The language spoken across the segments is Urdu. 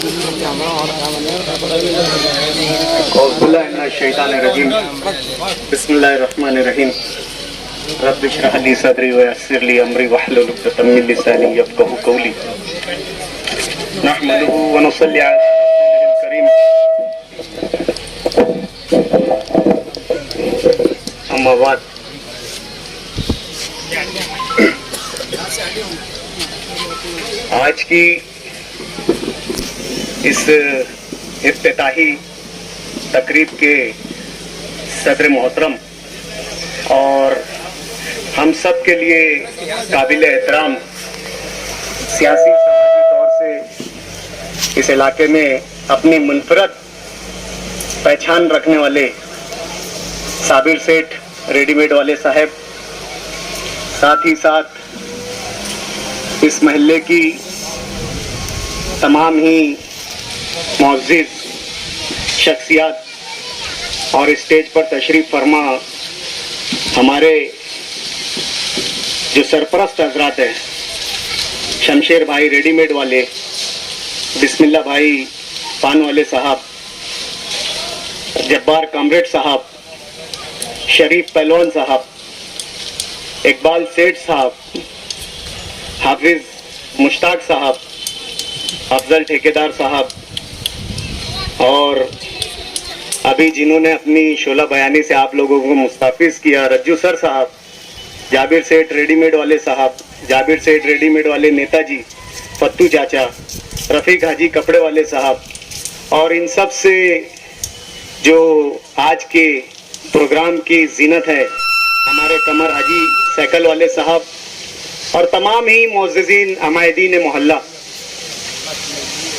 أعوذ بالله من الشيطان الرجيم بسم الله الرحمن الرحيم رب اشرح لي صدري ويسر لي أمري واحلل عقدة من لساني يفقهوا قولي نحمده ونصلي على رسوله الكريم أما بعد آج کی اس افتتاحی تقریب کے صدر محترم اور ہم سب کے لیے قابل احترام سیاسی سماجی طور سے اس علاقے میں اپنی منفرد پہچان رکھنے والے صابر سیٹھ ریڈی میڈ والے صاحب، ساتھ ہی ساتھ اس محلے کی تمام ہی معزز شخصیات اور اسٹیج پر تشریف فرما ہمارے جو سرپرست حضرات ہیں، شمشیر بھائی ریڈی میڈ والے، بسم اللہ بھائی پان والے صاحب، جبار کامریڈ صاحب، شریف پہلوان صاحب، اقبال سیٹھ صاحب، حافظ مشتاق صاحب، افضل ٹھیکیدار صاحب، اور ابھی جنہوں نے اپنی شعلہ بیانی سے آپ لوگوں کو مستحفظ کیا، رجو سر صاحب، جابر سیٹھ ریڈی میڈ والے صاحب، جابر سیٹھ ریڈی میڈ والے نیتا جی، فتو چاچا، رفیق حاجی کپڑے والے صاحب، اور ان سب سے جو آج کے پروگرام کی زینت ہے ہمارے قمر حاجی سائیکل والے صاحب، اور تمام ہی معززین عمائدین محلہ.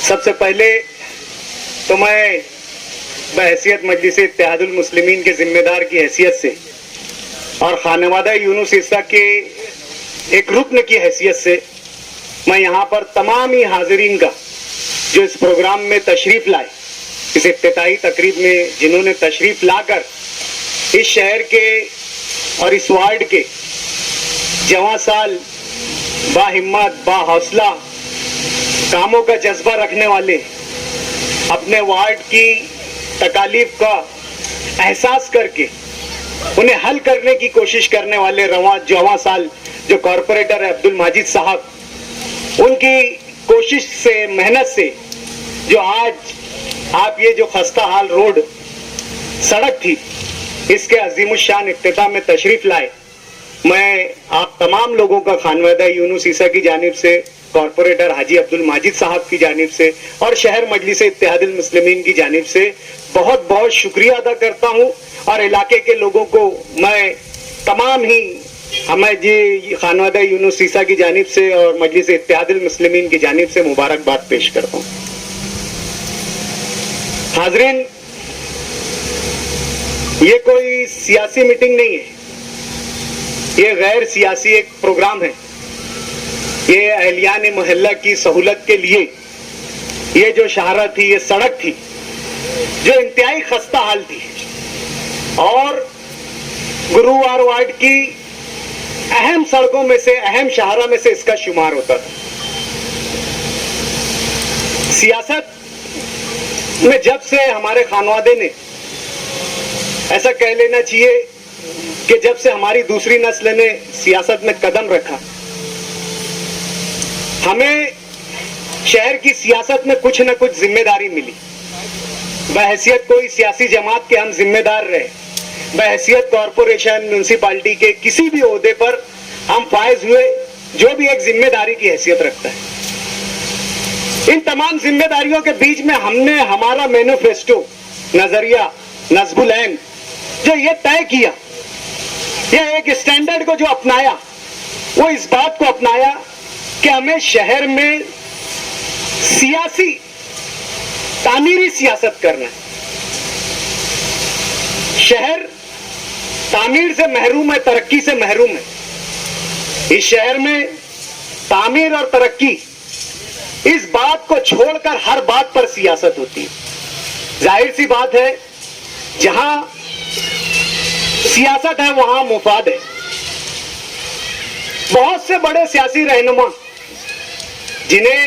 سب سے پہلے تو میں بحیثیت مجلس اتحاد المسلمین کے ذمہ دار کی حیثیت سے اور خانوادہ یونس عیسیٰ کے ایک رکن کی حیثیت سے میں یہاں پر تمام ہی حاضرین کا جو اس پروگرام میں تشریف لائے، اس افتتاحی تقریب میں جنہوں نے تشریف لا کر اس شہر کے اور اس وارڈ کے جواں سال، با ہمت، با حوصلہ، کاموں کا جذبہ رکھنے والے، اپنے وارڈ کی تکالیف کا احساس کر کے انہیں حل کرنے کی کوشش کرنے والے جواں سال جو کارپوریٹر ہے عبد الماجد صاحب، ان کی کوشش سے، محنت سے جو آج آپ یہ جو خستہ حال روڈ سڑک تھی اس کے عظیم الشان افتتاح میں تشریف لائے. میں آپ تمام لوگوں کا خانوادہ یونس عیسیٰ کی جانب سے، کارپوریٹر حاجی عبد الماجد صاحب کی جانب سے اور شہر مجلس اتحاد المسلمین کی جانب سے بہت بہت شکریہ ادا کرتا ہوں، اور علاقے کے لوگوں کو میں تمام ہی ہمیں جی خانوادہ یونس عیسیٰ کی جانب سے اور مجلس اتحاد المسلمین کی جانب سے مبارکباد پیش کرتا ہوں. حاضرین، یہ کوئی سیاسی میٹنگ نہیں ہے، یہ غیر سیاسی ایک پروگرام ہے. یہ اہلیان محلہ کی سہولت کے لیے یہ جو شاہراہ تھی، یہ سڑک تھی جو انتہائی خستہ حال تھی اور گرووار وارڈ کی اہم سڑکوں میں سے، اہم شاہراہ میں سے اس کا شمار ہوتا تھا. سیاست میں جب سے ہمارے خانوادے نے، ایسا کہہ لینا چاہیے کہ جب سے ہماری دوسری نسل نے سیاست میں قدم رکھا، ہمیں شہر کی سیاست میں کچھ نہ کچھ ذمہ داری ملی. بحیثیت کوئی سیاسی جماعت کے ہم ذمہ دار رہے، بحیثیت کارپوریشن، میونسپلٹی کے کسی بھی عہدے پر ہم فائز ہوئے، جو بھی ایک ذمہ داری کی حیثیت رکھتا ہے. ان تمام ذمہ داریوں کے بیچ میں ہم نے ہمارا مینیفیسٹو، نظریہ، نصب العین جو یہ طے کیا، یہ ایک اسٹینڈرڈ کو جو اپنایا، وہ اس بات کو اپنایا کہ ہمیں شہر میں سیاسی، تعمیری سیاست کرنا ہے. شہر تعمیر سے محروم ہے، ترقی سے محروم ہے. اس شہر میں تعمیر اور ترقی، اس بات کو چھوڑ کر ہر بات پر سیاست ہوتی ہے. ظاہر سی بات ہے، جہاں سیاست ہے وہاں مفاد ہے. بہت سے بڑے سیاسی رہنما جنہیں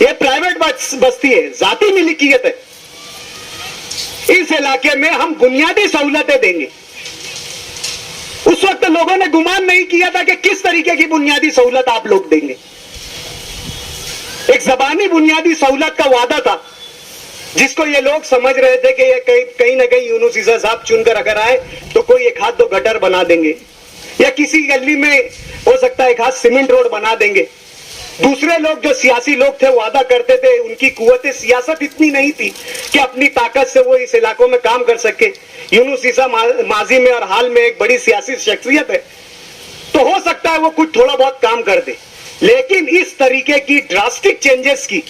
یہ پرائیویٹ بستی ہے, ذاتی ملکیت ہے. اس علاقے میں ہم بنیادی سہولتیں دیں گے. اس وقت لوگوں نے گمان نہیں کیا تھا کہ کس طریقے کی بنیادی سہولت آپ لوگ دیں گے. ایک زبانی بنیادی سہولت کا وعدہ تھا جس کو یہ لوگ سمجھ رہے تھے کہ یہ کہیں نہ کہیں یونس عیسیٰ صاحب چن کر اگر آئے تو کوئی ایک ہاتھ 2 گٹر بنا دیں گے, یا کسی گلی میں ہو سکتا ہے ایک ہاتھ سیمنٹ روڈ بنا دیں گے. دوسرے لوگ جو سیاسی لوگ تھے وعدہ کرتے تھے, ان کی قوت سیاست اتنی نہیں تھی کہ اپنی طاقت سے وہ اس علاقوں میں کام کر سکے. یونس عیسیٰ ماضی میں اور حال میں ایک بڑی سیاسی شخصیت ہے, تو ہو سکتا ہے وہ کچھ تھوڑا بہت کام کر دے, لیکن اس طریقے کی ڈراسٹک چینجز کی,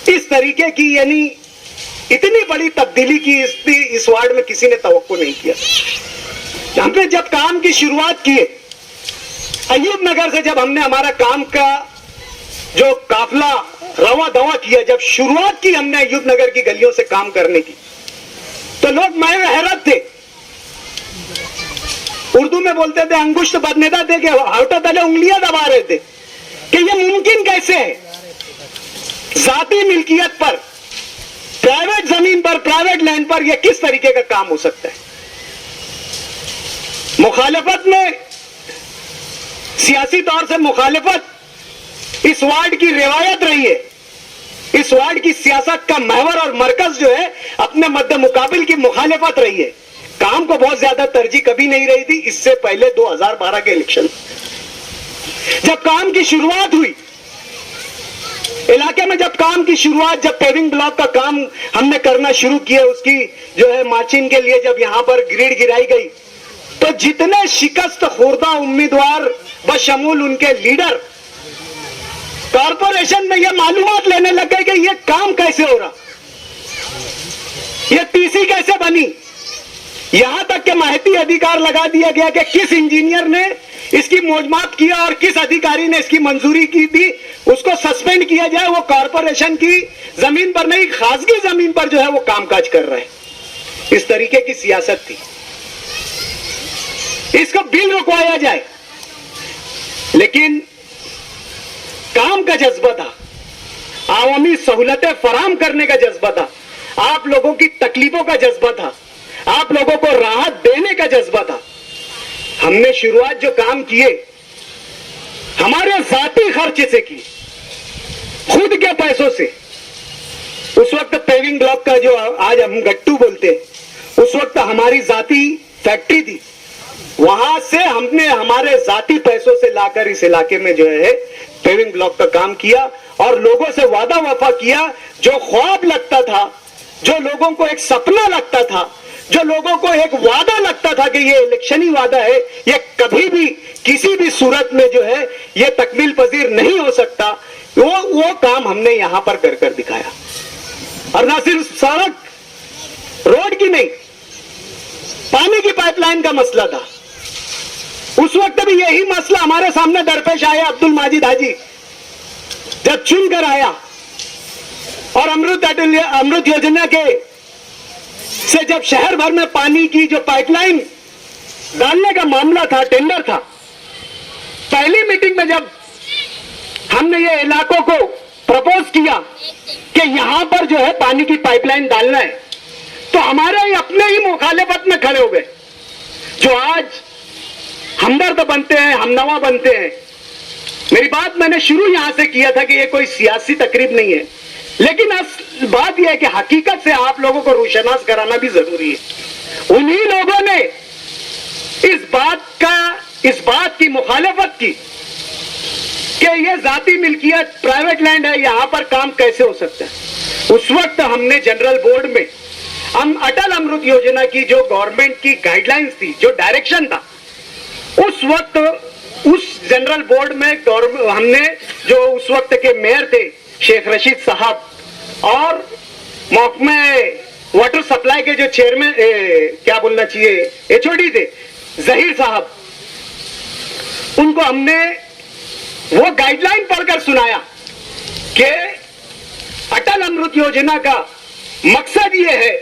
اس طریقے کی یعنی اتنی بڑی تبدیلی کی اس وارڈ میں کسی نے توقع نہیں کیا. ہم نے جب کام کی شروعات کی, ایوب نگر سے جب ہم نے ہمارا کام کا جو قافلہ رواں دواں کیا, جب شروعات کی ہم نے ایوب نگر کی گلیوں سے کام کرنے کی, تو لوگ مائے حیرت تھے. اردو میں بولتے تھے انگشت بدنیدا دے کے ہاؤٹا تلے انگلیاں دبا رہے تھے کہ یہ ممکن کیسے ہے, ذاتی ملکیت پر, پرائیویٹ زمین پر, پرائیویٹ لینڈ پر یہ کس طریقے کا کام ہو سکتا ہے. مخالفت میں, سیاسی طور سے مخالفت اس وارڈ کی روایت رہی ہے. اس وارڈ کی سیاست کا محور اور مرکز جو ہے اپنے مد مقابل کی مخالفت رہی ہے. کام کو بہت زیادہ ترجیح کبھی نہیں رہی تھی. اس سے پہلے 2012 کے الیکشن جب کام کی شروعات ہوئی علاقے میں, جب کام کی شروعات, جب پیونگ بلاک کا کام ہم نے کرنا شروع کیا, اس کی جو ہے مارچنگ کے لیے جب یہاں پر گریڈ گرائی گئی, تو جتنے شکست خوردہ امیدوار بشمول ان کے لیڈر کارپوریشن میں یہ معلومات لینے لگ گئے کہ یہ کام کیسے ہو رہا, یہ پی سی کیسے بنی. یہاں تک کہ ماہیتی ادھیکار لگا دیا گیا کہ کس انجینئر نے اس کی موجمات کیا اور کس ادھیکاری نے اس کی منظوری کی تھی, اس کو سسپینڈ کیا جائے. وہ کارپوریشن کی زمین پر نہیں, خاصگی زمین پر جو ہے وہ کام کاج کر رہے ہیں. اس طریقے کی سیاست تھی. اس کو بل رکوایا جائے, لیکن کام کا جذبہ تھا, عوامی سہولتیں فراہم کرنے کا جذبہ تھا, آپ لوگوں کی تکلیفوں کا جذبہ تھا, آپ لوگوں کو راحت دینے کا جذبہ تھا. ہم نے شروعات جو کام کیے ہمارے ذاتی خرچ سے کی, خود کے پیسوں سے. اس وقت پیونگ بلاک کا جو آج ہم گٹو بولتے ہیں, اس وقت ہماری ذاتی فیکٹری تھی, وہاں سے ہم نے ہمارے ذاتی پیسوں سے لا کر اس علاقے میں جو ہے پیونگ بلاک کا کام کیا, اور لوگوں سے وعدہ وفا کیا. جو خواب لگتا تھا, جو لوگوں کو ایک سپنا لگتا تھا, جو لوگوں کو ایک وعدہ لگتا تھا کہ یہ الیکشنی وعدہ ہے, یہ کبھی بھی کسی بھی صورت میں جو ہے یہ تکمیل پذیر نہیں ہو سکتا, وہ کام ہم نے یہاں پر کر کر دکھایا. اور نہ صرف سڑک روڈ کی نہیں, پانی کی پائپ لائن کا مسئلہ تھا. اس وقت بھی یہی مسئلہ ہمارے سامنے درپیش آیا. عبد الماجد حاجی جب چن کر آیا اور امرت یوجنا کے سے جب شہر بھر میں پانی کی جو پائپ لائن ڈالنے کا معاملہ تھا, ٹینڈر تھا, پہلی میٹنگ میں جب ہم نے یہ علاقوں کو پرپوز کیا کہ یہاں پر جو ہے پانی کی پائپ لائن ڈالنا ہے, تو ہمارے ہی اپنے ہی مخالفت میں کھڑے ہو گئے, جو آج ہمدرد بنتے ہیں, ہمنوا بنتے ہیں. میری بات میں نے شروع یہاں سے کیا تھا کہ یہ کوئی سیاسی تقریب نہیں ہے, لیکن بات یہ ہے کہ حقیقت سے آپ لوگوں کو روشناس کرانا بھی ضروری ہے. انہی لوگوں نے اس بات کی مخالفت کی کہ یہ ذاتی ملکیت پرائیویٹ لینڈ ہے, یہاں پر کام کیسے ہو سکتا ہے. اس وقت ہم نے جنرل بورڈ میں ہم اٹل امرت یوجنا کی جو گورنمنٹ کی گائیڈ لائنز تھی, جو ڈائریکشن تھا, اس وقت اس جنرل بورڈ میں ہم نے جو اس وقت کے میئر تھے شیخ رشید صاحب اور محکمہ واٹر سپلائی کے جو چیئرمین کیا بولنا چاہیے ایچ او ڈی تھے ظہیر صاحب, ان کو ہم نے وہ گائیڈ لائن پڑھ کر سنایا کہ اٹل امرت یوجنا کا مقصد یہ ہے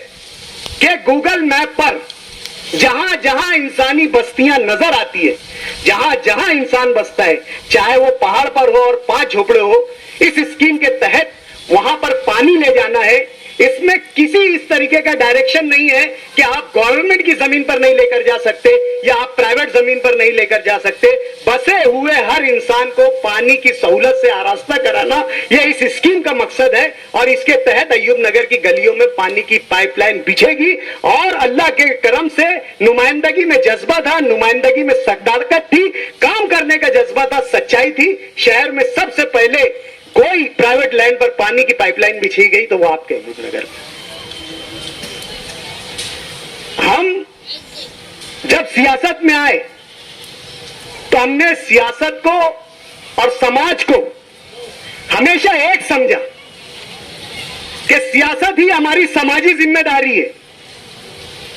کہ گوگل میپ پر جہاں جہاں انسانی بستیاں نظر آتی ہے, جہاں جہاں انسان بستا ہے, چاہے وہ پہاڑ پر ہو اور 5 جھوپڑے ہو, اس اسکیم کے تحت وہاں پر پانی لے جانا ہے. اس میں کسی اس طریقے کا ڈائریکشن نہیں ہے کہ آپ گورنمنٹ کی زمین پر نہیں لے کر جا سکتے یا آپ پرائیویٹ زمین پر نہیں لے کر جا سکتے. بسے ہوئے ہر انسان کو پانی کی سہولت سے آراستہ کرانا یہ اس اسکیم کا مقصد ہے. اور اس کے تحت ایوب نگر کی گلیوں میں پانی کی پائپ لائن بچھے گی. اور اللہ کے کرم سے نمائندگی میں جذبہ تھا, نمائندگی میں صداقت تھی, کام کرنے کا جذبہ تھا, سچائی تھی. شہر میں سب سے پہلے کوئی پرائیویٹ لینڈ پر پانی کی پائپ لائن بچھی گئی تو وہ آپ کے ایوب نگر میں. ہم جب سیاست میں آئے تو ہم نے سیاست کو اور سماج کو ہمیشہ ایک سمجھا کہ سیاست ہی ہماری سماجی ذمہ داری ہے.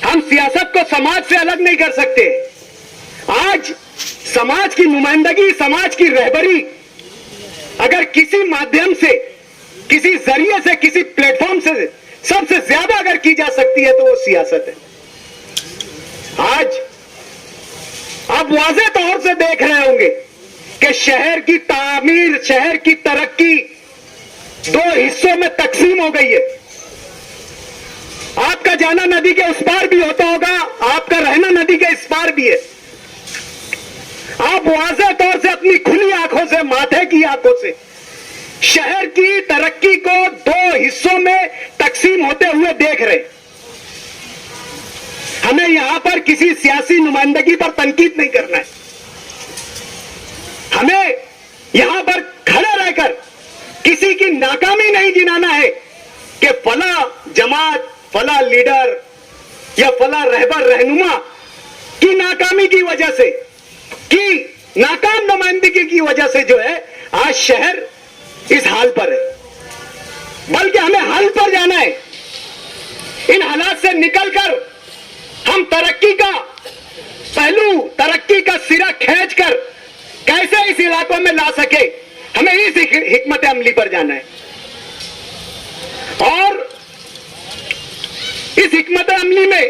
ہم سیاست کو سماج سے الگ نہیں کر سکتے. آج سماج کی نمائندگی, سماج کی رہبری اگر کسی مادھیم سے, کسی ذریعے سے, کسی پلیٹ فارم سے سب سے زیادہ اگر کی جا سکتی ہے تو وہ سیاست ہے. آج آپ واضح طور سے دیکھ رہے ہوں گے کہ شہر کی تعمیر, شہر کی ترقی دو حصوں میں تقسیم ہو گئی ہے. آپ کا جانا ندی کے اس پار بھی ہوتا ہوگا, آپ کا رہنا ندی کے اس پار بھی ہے. آپ واضح طور سے اپنی کھلی آنکھوں سے, ماتھے کی آنکھوں سے شہر کی ترقی کو دو حصوں میں تقسیم ہوتے ہوئے دیکھ رہے. ہمیں یہاں پر کسی سیاسی نمائندگی پر تنقید نہیں کرنا ہے. ہمیں یہاں پر کھڑے رہ کر کسی کی ناکامی نہیں گنانا ہے کہ فلاں جماعت, فلاں لیڈر یا فلاں رہبر رہنما کی ناکامی کی وجہ سے, کی ناکام نمائندگی کی وجہ سے جو ہے آج شہر اس حال پر ہے. بلکہ ہمیں حل پر جانا ہے. ان حالات سے نکل کر ہم ترقی کا پہلو, ترقی کا سرا کھینچ کر کیسے اس علاقوں میں لا سکے, ہمیں اس حکمت عملی پر جانا ہے. اور اس حکمت عملی میں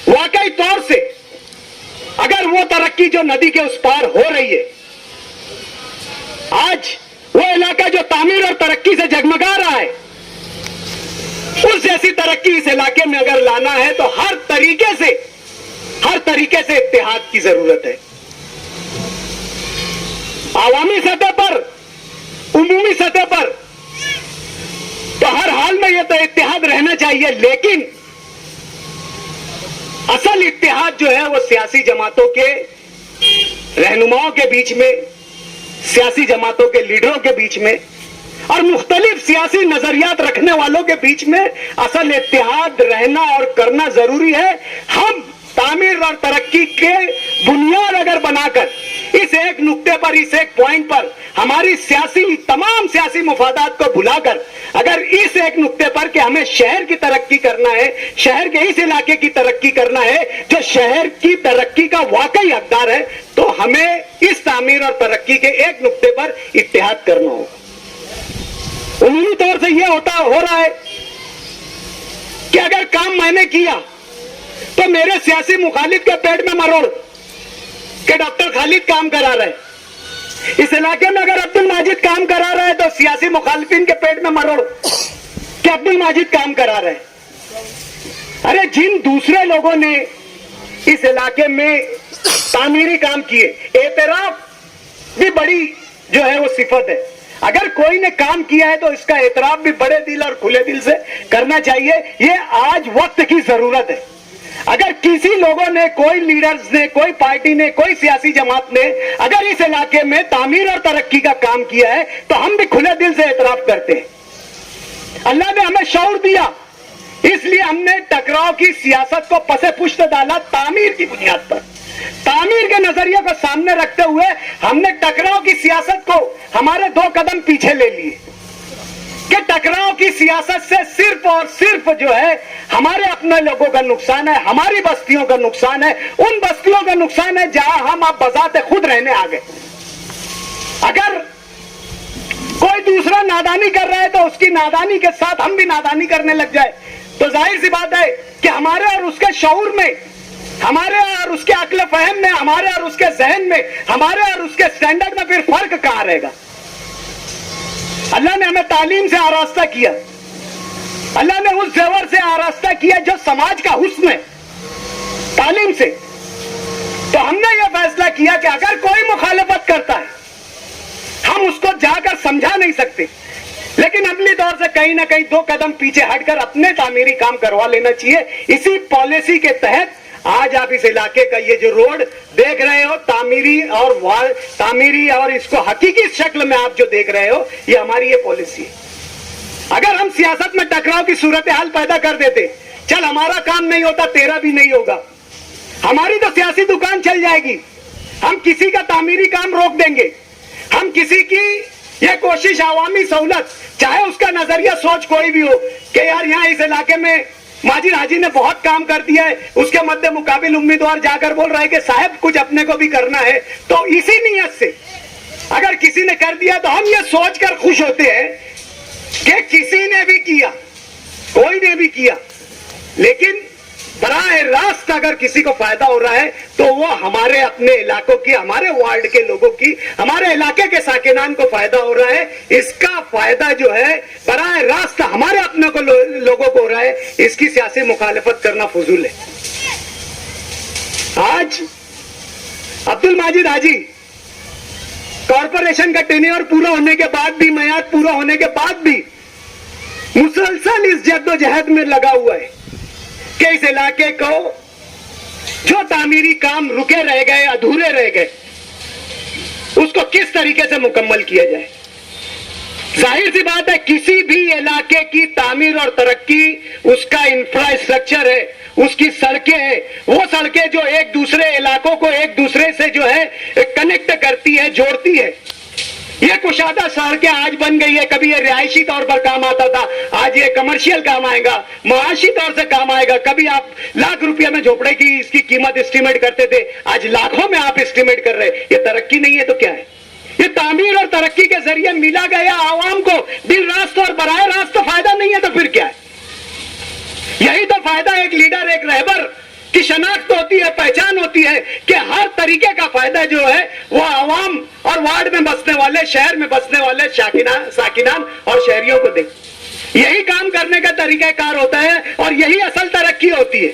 واقعی طور سے اگر وہ ترقی جو ندی کے اس پار ہو رہی ہے, آج وہ علاقہ جو تعمیر اور ترقی سے جگمگا رہا ہے, اس جیسی ترقی اس علاقے میں اگر لانا ہے تو ہر طریقے سے اتحاد کی ضرورت ہے. عوامی سطح پر, عمومی سطح پر تو ہر حال میں یہ تو اتحاد رہنا چاہیے, لیکن اصل اتحاد جو ہے وہ سیاسی جماعتوں کے رہنماؤں کے بیچ میں, سیاسی جماعتوں کے لیڈروں کے بیچ میں اور مختلف سیاسی نظریات رکھنے والوں کے بیچ میں اصل اتحاد رہنا اور کرنا ضروری ہے. ہم تعمیر اور ترقی کے بنیاد اگر بنا کر اس ایک نقطے پر, اس ایک پوائنٹ پر ہماری تمام سیاسی مفادات کو بھلا کر اگر اس ایک نقطے پر کہ ہمیں شہر کی ترقی کرنا ہے, شہر کے اس علاقے کی ترقی کرنا ہے جو شہر کی ترقی کا واقعی حقدار ہے, تو ہمیں اس تعمیر اور ترقی کے ایک نقطے پر اتحاد کرنا ہوگا. عمومی طور سے یہ ہو رہا ہے کہ اگر کام میں نے کیا تو میرے سیاسی مخالف کے پیٹ میں مروڑ کہ ڈاکٹر خالد کام کرا رہے. اس علاقے میں اگر عبد الماجد کام کرا رہا ہے تو سیاسی مخالفین کے پیٹ میں مروڑ کہ عبد الماجد کام کرا رہے. ارے جن دوسرے لوگوں نے اس علاقے میں تعمیری کام کیے, اعتراف بھی بڑی جو ہے وہ صفت ہے. اگر کوئی نے کام کیا ہے تو اس کا اعتراف بھی بڑے دل اور کھلے دل سے کرنا چاہیے. یہ آج وقت کی ضرورت ہے. اگر کسی لوگوں نے, کوئی لیڈرز نے, کوئی پارٹی نے, کوئی سیاسی جماعت نے اگر اس علاقے میں تعمیر اور ترقی کا کام کیا ہے تو ہم بھی کھلے دل سے اعتراف کرتے ہیں. اللہ نے ہمیں شعور دیا, اس لیے ہم نے ٹکراؤ کی سیاست کو پس پشت ڈالا. تعمیر کی بنیاد پر, تعمیر کے نظریے کو سامنے رکھتے ہوئے ہم نے ٹکراؤ کی سیاست کو ہمارے 2 قدم پیچھے لے لیے کہ ٹکراؤ کی سیاست سے صرف اور صرف جو ہے ہمارے اپنے لوگوں کا نقصان ہے, ہماری بستیوں کا نقصان ہے, ان بستیوں کا نقصان ہے جہاں ہم اب بذات خود رہنے آ گئے. اگر کوئی دوسرا نادانی کر رہا ہے تو اس کی نادانی کے ساتھ ہم بھی نادانی کرنے لگ جائے تو ظاہر سی بات ہے کہ ہمارے اور اس کے شعور میں, ہمارے اور اس کے عقل فہم میں, ہمارے اور اس کے ذہن میں, ہمارے اور اس کے سٹینڈرڈ میں پھر فرق کہاں رہے گا. اللہ نے ہمیں تعلیم سے آراستہ کیا, اللہ نے اس زیور سے آراستہ کیا جو سماج کا حسن ہے, تعلیم سے. تو ہم نے یہ فیصلہ کیا کہ اگر کوئی مخالفت کرتا ہے ہم اس کو جا کر سمجھا نہیں سکتے, لیکن عملی طور سے کہیں نہ کہیں 2 قدم پیچھے ہٹ کر اپنے تعمیری کام کروا لینا چاہیے. اسی پالیسی کے تحت آج آپ اس علاقے کا یہ جو روڈ دیکھ رہے ہو, تعمیری اور اس کو حقیقی شکل میں آپ جو دیکھ رہے ہو, یہ ہماری یہ پالیسی ہے. اگر ہم سیاست میں ٹکراؤ کی صورتحال پیدا کر دیتے, چل ہمارا کام نہیں ہوتا تیرا بھی نہیں ہوگا, ہماری تو سیاسی دکان چل جائے گی, ہم کسی کا تعمیری کام روک دیں گے, ہم کسی کی یہ کوشش عوامی سہولت, چاہے اس کا نظریہ سوچ کوئی بھی ہو کہ یار یہاں اس علاقے میں ماجد حاجی نے بہت کام کر دیا ہے, اس کے مد مقابل امیدوار جا کر بول رہا ہے کہ صاحب کچھ اپنے کو بھی کرنا ہے, تو اسی نیت سے اگر کسی نے کر دیا تو ہم یہ سوچ کر خوش ہوتے ہیں کہ کسی نے بھی کیا, کوئی نے بھی کیا, لیکن براہ راست اگر کسی کو فائدہ ہو رہا ہے تو وہ ہمارے اپنے علاقوں کی, ہمارے وارڈ کے لوگوں کی, ہمارے علاقے کے ساکنان کو فائدہ ہو رہا ہے. اس کا فائدہ جو ہے براہ راست ہمارے اپنے کو لوگوں کو ہو رہا ہے. اس کی سیاسی مخالفت کرنا فضول ہے. آج عبد الماجد حاجی کارپوریشن کا ٹینیور پورا ہونے کے بعد بھی, میعاد پورا ہونے کے بعد بھی مسلسل اس جدوجہد میں لگا ہوا ہے کہ اس علاقے کو جو تعمیری کام رکے رہ گئے, ادھورے رہ گئے, اس کو کس طریقے سے مکمل کیا جائے. ظاہر سی بات ہے کسی بھی علاقے کی تعمیر اور ترقی اس کا انفراسٹرکچر ہے, اس کی سڑکیں ہیں, وہ سڑکیں جو ایک دوسرے علاقوں کو ایک دوسرے سے جو ہے کنیکٹ کرتی ہے, جوڑتی ہے. یہ کشادہ سڑکیں آج بن گئی ہے, کبھی یہ رہائشی طور پر کام آتا تھا, آج یہ کمرشل کام آئے گا, معاشی طور سے کام آئے گا. کبھی آپ لاکھ روپیہ میں جھوپڑے کی اس کی قیمت اسٹیمیٹ کرتے تھے, آج لاکھوں میں آپ اسٹیمیٹ کر رہے. یہ ترقی نہیں ہے تو کیا ہے؟ یہ تعمیر اور ترقی کے ذریعے ملا گیا عوام کو بل راست اور براہ راست فائدہ نہیں ہے تو پھر کیا ہے؟ یہی تو فائدہ ایک لیڈر, ایک رہبر کی شناخت ہوتی ہے, پہچان ہوتی ہے کہ ہر طریقے کا فائدہ جو ہے وہ عوام اور وارڈ میں بسنے والے, شہر میں بسنے والے ساکنان اور شہریوں کو دے. یہی کام کرنے کا طریقہ کار ہوتا ہے اور یہی اصل ترقی ہوتی ہے.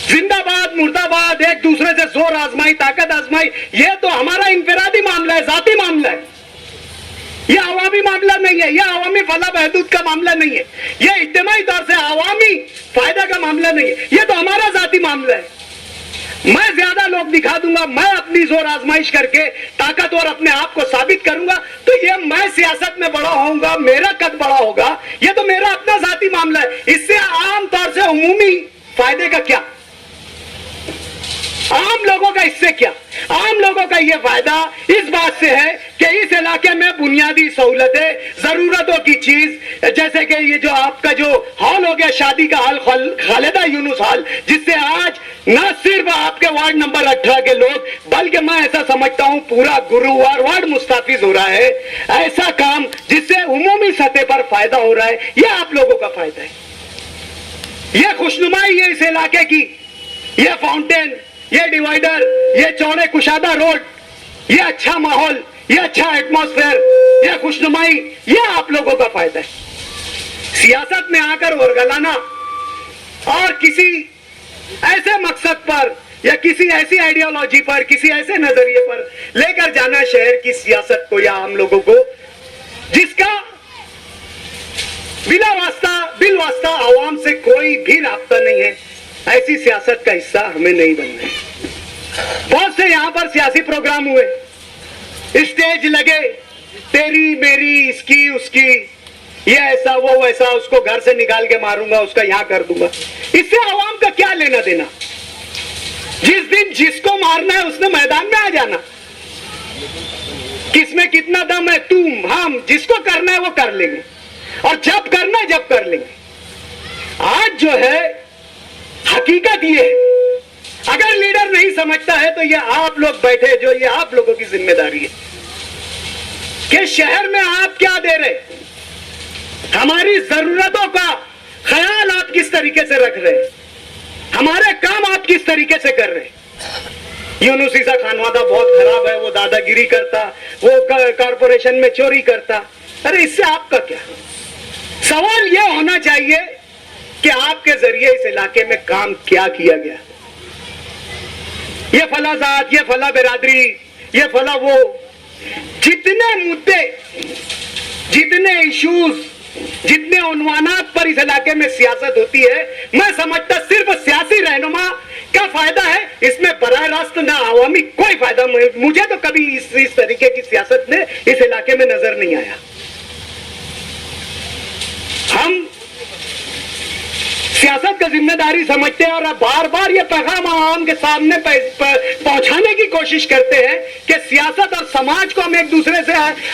زندہ باد مردہ باد, ایک دوسرے سے زور آزمائی, طاقت آزمائی, یہ تو ہمارا انفرادی معاملہ ہے, ذاتی معاملہ ہے. یہ عوامی معاملہ نہیں ہے, یہ عوامی فلاح بہبود کا معاملہ نہیں ہے, یہ اجتماعی طور سے عوامی فائدہ کا معاملہ نہیں ہے, یہ تو ہمارا ذاتی معاملہ ہے. میں زیادہ لوگ دکھا دوں گا, میں اپنی زور آزمائش کر کے طاقتور اپنے آپ کو ثابت کروں گا تو یہ میں سیاست میں بڑا ہوں گا, میرا قد بڑا ہوگا, یہ تو میرا اپنا ذاتی معاملہ ہے. اس سے عام طور سے عمومی فائدے کا کیا, عام لوگوں کا اس سے کیا؟ عام لوگوں کا یہ فائدہ اس بات سے ہے کہ اس علاقے میں بنیادی سہولتیں, ضرورتوں کی چیز, جیسے کہ یہ جو آپ کا جو ہال ہو گیا شادی کا ہال, خالدہ یونس ہال, جس سے آج نہ صرف آپ کے وارڈ نمبر 18 کے لوگ بلکہ میں ایسا سمجھتا ہوں پورا گرووار وارڈ مستفید ہو رہا ہے. ایسا کام جس سے عمومی سطح پر فائدہ ہو رہا ہے, یہ آپ لوگوں کا فائدہ ہے. یہ خوشنمائی ہے اس علاقے کی, یہ فاؤنٹین, یہ ڈیوائیڈر, یہ چوڑے کشادہ روڈ, یہ اچھا ماحول, یہ اچھا ایٹماسفیئر, یہ خوشنمائی, یہ آپ لوگوں کا فائدہ ہے. سیاست میں آ کر ورگلانا اور کسی ایسے مقصد پر یا کسی ایسی آئیڈیالوجی پر, کسی ایسے نظریے پر لے کر جانا شہر کی سیاست کو یا عام لوگوں کو, جس کا بالواسطہ عوام سے کوئی بھی رابطہ نہیں ہے, ایسی سیاست کا حصہ ہمیں نہیں بننا ہے. بہت سے یہاں پر سیاسی پروگرام ہوئے, اسٹیج لگے, تیری میری, اس کی اس کی, یہ ایسا وہ ویسا, اس کو گھر سے نکال کے ماروں گا, اس کا یہاں کر دوں گا. اس سے عوام کا کیا لینا دینا؟ جس دن جس کو مارنا ہے اس نے میدان میں آ جانا. کس میں کتنا دم ہے, تم ہم, جس کو کرنا ہے وہ کر لیں گے, اور جب کرنا ہے جب کر لیں گے. آج جو ہے حقیقت یہ ہے, اگر لیڈر نہیں سمجھتا ہے تو یہ آپ لوگ بیٹھے جو, یہ آپ لوگوں کی ذمہ داری ہے کہ شہر میں آپ کیا دے رہے, ہماری ضرورتوں کا خیال آپ کس طریقے سے رکھ رہے, ہمارے کام آپ کس طریقے سے کر رہے. یونس عیسیٰ خانوادہ بہت خراب ہے, وہ دادا گیری کرتا, وہ کارپوریشن میں چوری کرتا. ارے اس سے آپ کا کیا؟ سوال یہ ہونا چاہیے کہ آپ کے ذریعے اس علاقے میں کام کیا کیا گیا. یہ فلاں ذات، یہ فلاں برادری، یہ فلاں وہ، جتنے مدے، جتنے ایشوز، جتنے عنوانات پر اس علاقے میں سیاست ہوتی ہے، میں سمجھتا صرف سیاسی رہنما کا فائدہ ہے، اس میں براہ راست نہ عوامی کوئی فائدہ. مجھے تو کبھی اس طریقے کی سیاست میں اس علاقے میں نظر نہیں آیا. ہم سیاست کا ذمہ داری سمجھتے ہیں اور بار بار یہ پیغام عوام کے سامنے پہنچانے کی کوشش کرتے ہیں کہ سیاست اور سماج کو ہم ایک دوسرے سے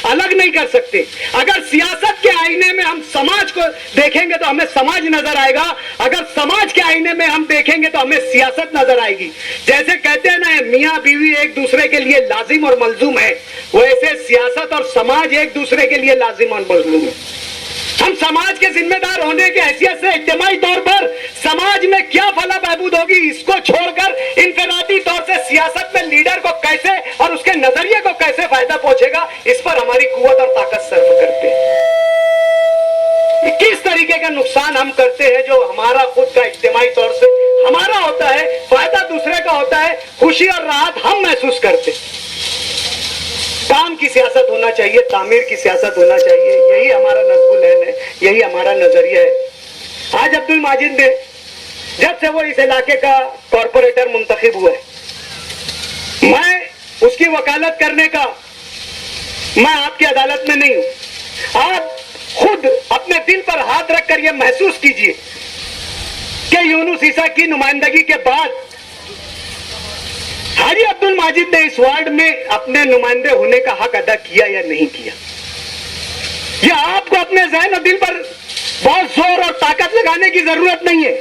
الگ نہیں کر سکتے. اگر سیاست کے آئینے میں ہم سماج کو دیکھیں گے تو ہمیں سماج نظر آئے گا، اگر سماج کے آئینے میں ہم دیکھیں گے تو ہمیں سیاست نظر آئے گی. جیسے کہتے ہیں نا میاں بیوی ایک دوسرے کے لیے لازم اور ملزوم ہے، ویسے سیاست اور سماج ایک دوسرے کے لیے لازم اور ملزوم ہے. ہم سماج کے ذمہ دار ہونے کے حیثیت سے اجتماعی طور پر سماج میں کیا فلاح بہبود ہوگی اس کو چھوڑ کر انفرادی طور سے سیاست میں لیڈر کو کیسے اور اس کے نظریے کو کیسے فائدہ پہنچے گا، اس پر ہماری قوت اور طاقت صرف کرتے ہیں. کس طریقے کا نقصان ہم کرتے ہیں جو ہمارا خود کا اجتماعی طور سے ہمارا ہوتا ہے، فائدہ دوسرے کا ہوتا ہے، خوشی اور راحت ہم محسوس کرتے ہیں. کام کی سیاست ہونا چاہیے، تعمیر کی سیاست ہونا چاہیے، یہی ہمارا نصب العین ہے، یہی ہمارا نظریہ ہے. آج عبد الماجد نے جب سے وہ اس علاقے کا کارپوریٹر منتخب ہوا ہے، میں اس کی وکالت کرنے کا، میں آپ کی عدالت میں نہیں ہوں. آپ خود اپنے دل پر ہاتھ رکھ کر یہ محسوس کیجئے کہ یونس عیسیٰ کی نمائندگی کے بعد حاجی عبد الماجد نے اس وارڈ میں اپنے نمائندے ہونے کا حق ادا کیا یا نہیں کیا. یہ آپ کو اپنے ذہن اور دل پر بہت زور اور طاقت لگانے کی ضرورت نہیں ہے.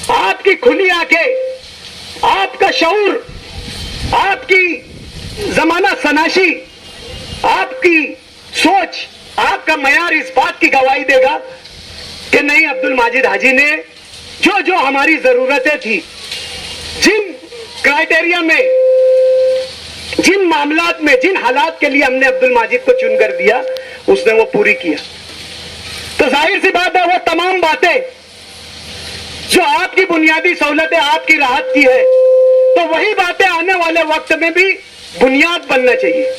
آپ کی کھلی آنکھیں، آپ کا شعور، آپ کی زمانہ شناسی، آپ کی سوچ، آپ کا معیار اس بات کی گواہی دے گا کہ نہیں، عبد الماجد حاجی نے جو ہماری ضرورتیں تھی، جن کرائٹیریا میں، جن معاملات میں، جن حالات کے لیے ہم نے عبد الماجد کو چن کر دیا، اس نے وہ پوری کیا. تو ظاہر سی بات ہے وہ تمام باتیں جو آپ کی بنیادی سہولتیں، آپ کی راحت کی ہے، تو وہی باتیں آنے والے وقت میں بھی بنیاد بننا چاہیے.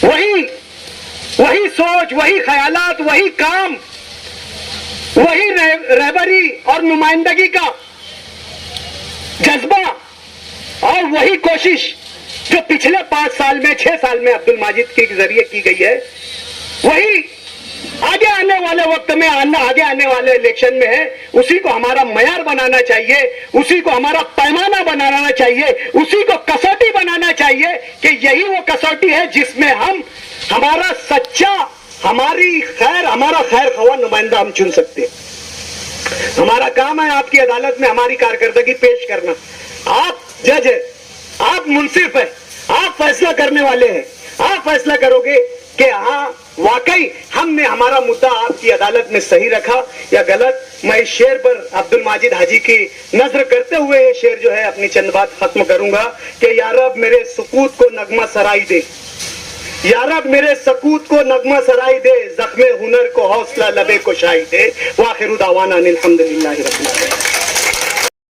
وہی سوچ، وہی خیالات، وہی کام، وہی رہبری اور نمائندگی کا جذبہ اور وہی کوشش جو پچھلے 5 سال میں، 6 سال میں عبد الماجد کے ذریعے کی گئی ہے، وہی آگے آنے والے وقت میں، آگے آنے والے الیکشن میں ہے. اسی کو ہمارا معیار بنانا چاہیے، اسی کو ہمارا پیمانہ بنانا چاہیے، اسی کو کسوٹی بنانا چاہیے کہ یہی وہ کسوٹی ہے جس میں ہم ہمارا سچا، ہمارا خیر خواہ نمائندہ ہم چن سکتے ہیں. ہمارا کام ہے آپ کی عدالت میں ہماری کارکردگی پیش کرنا. آپ جج ہیں، آپ منصف ہیں، آپ فیصلہ کرنے والے ہیں. آپ فیصلہ کرو گے کہ ہاں واقعی ہم نے ہمارا مدعا آپ کی عدالت میں صحیح رکھا یا غلط. میں اس شعر پر عبد الماجد حاجی کی نظر کرتے ہوئے یہ شعر جو ہے اپنی چند بات ختم کروں گا کہ یا رب میرے سکوت کو نغمہ سرائی دے، یا رب میرے سکوت کو نغمہ سرائی دے، زخم ہنر کو حوصلہ لبے کو شائی دے. وآخر دعوانا الحمدللہ رب العالمین.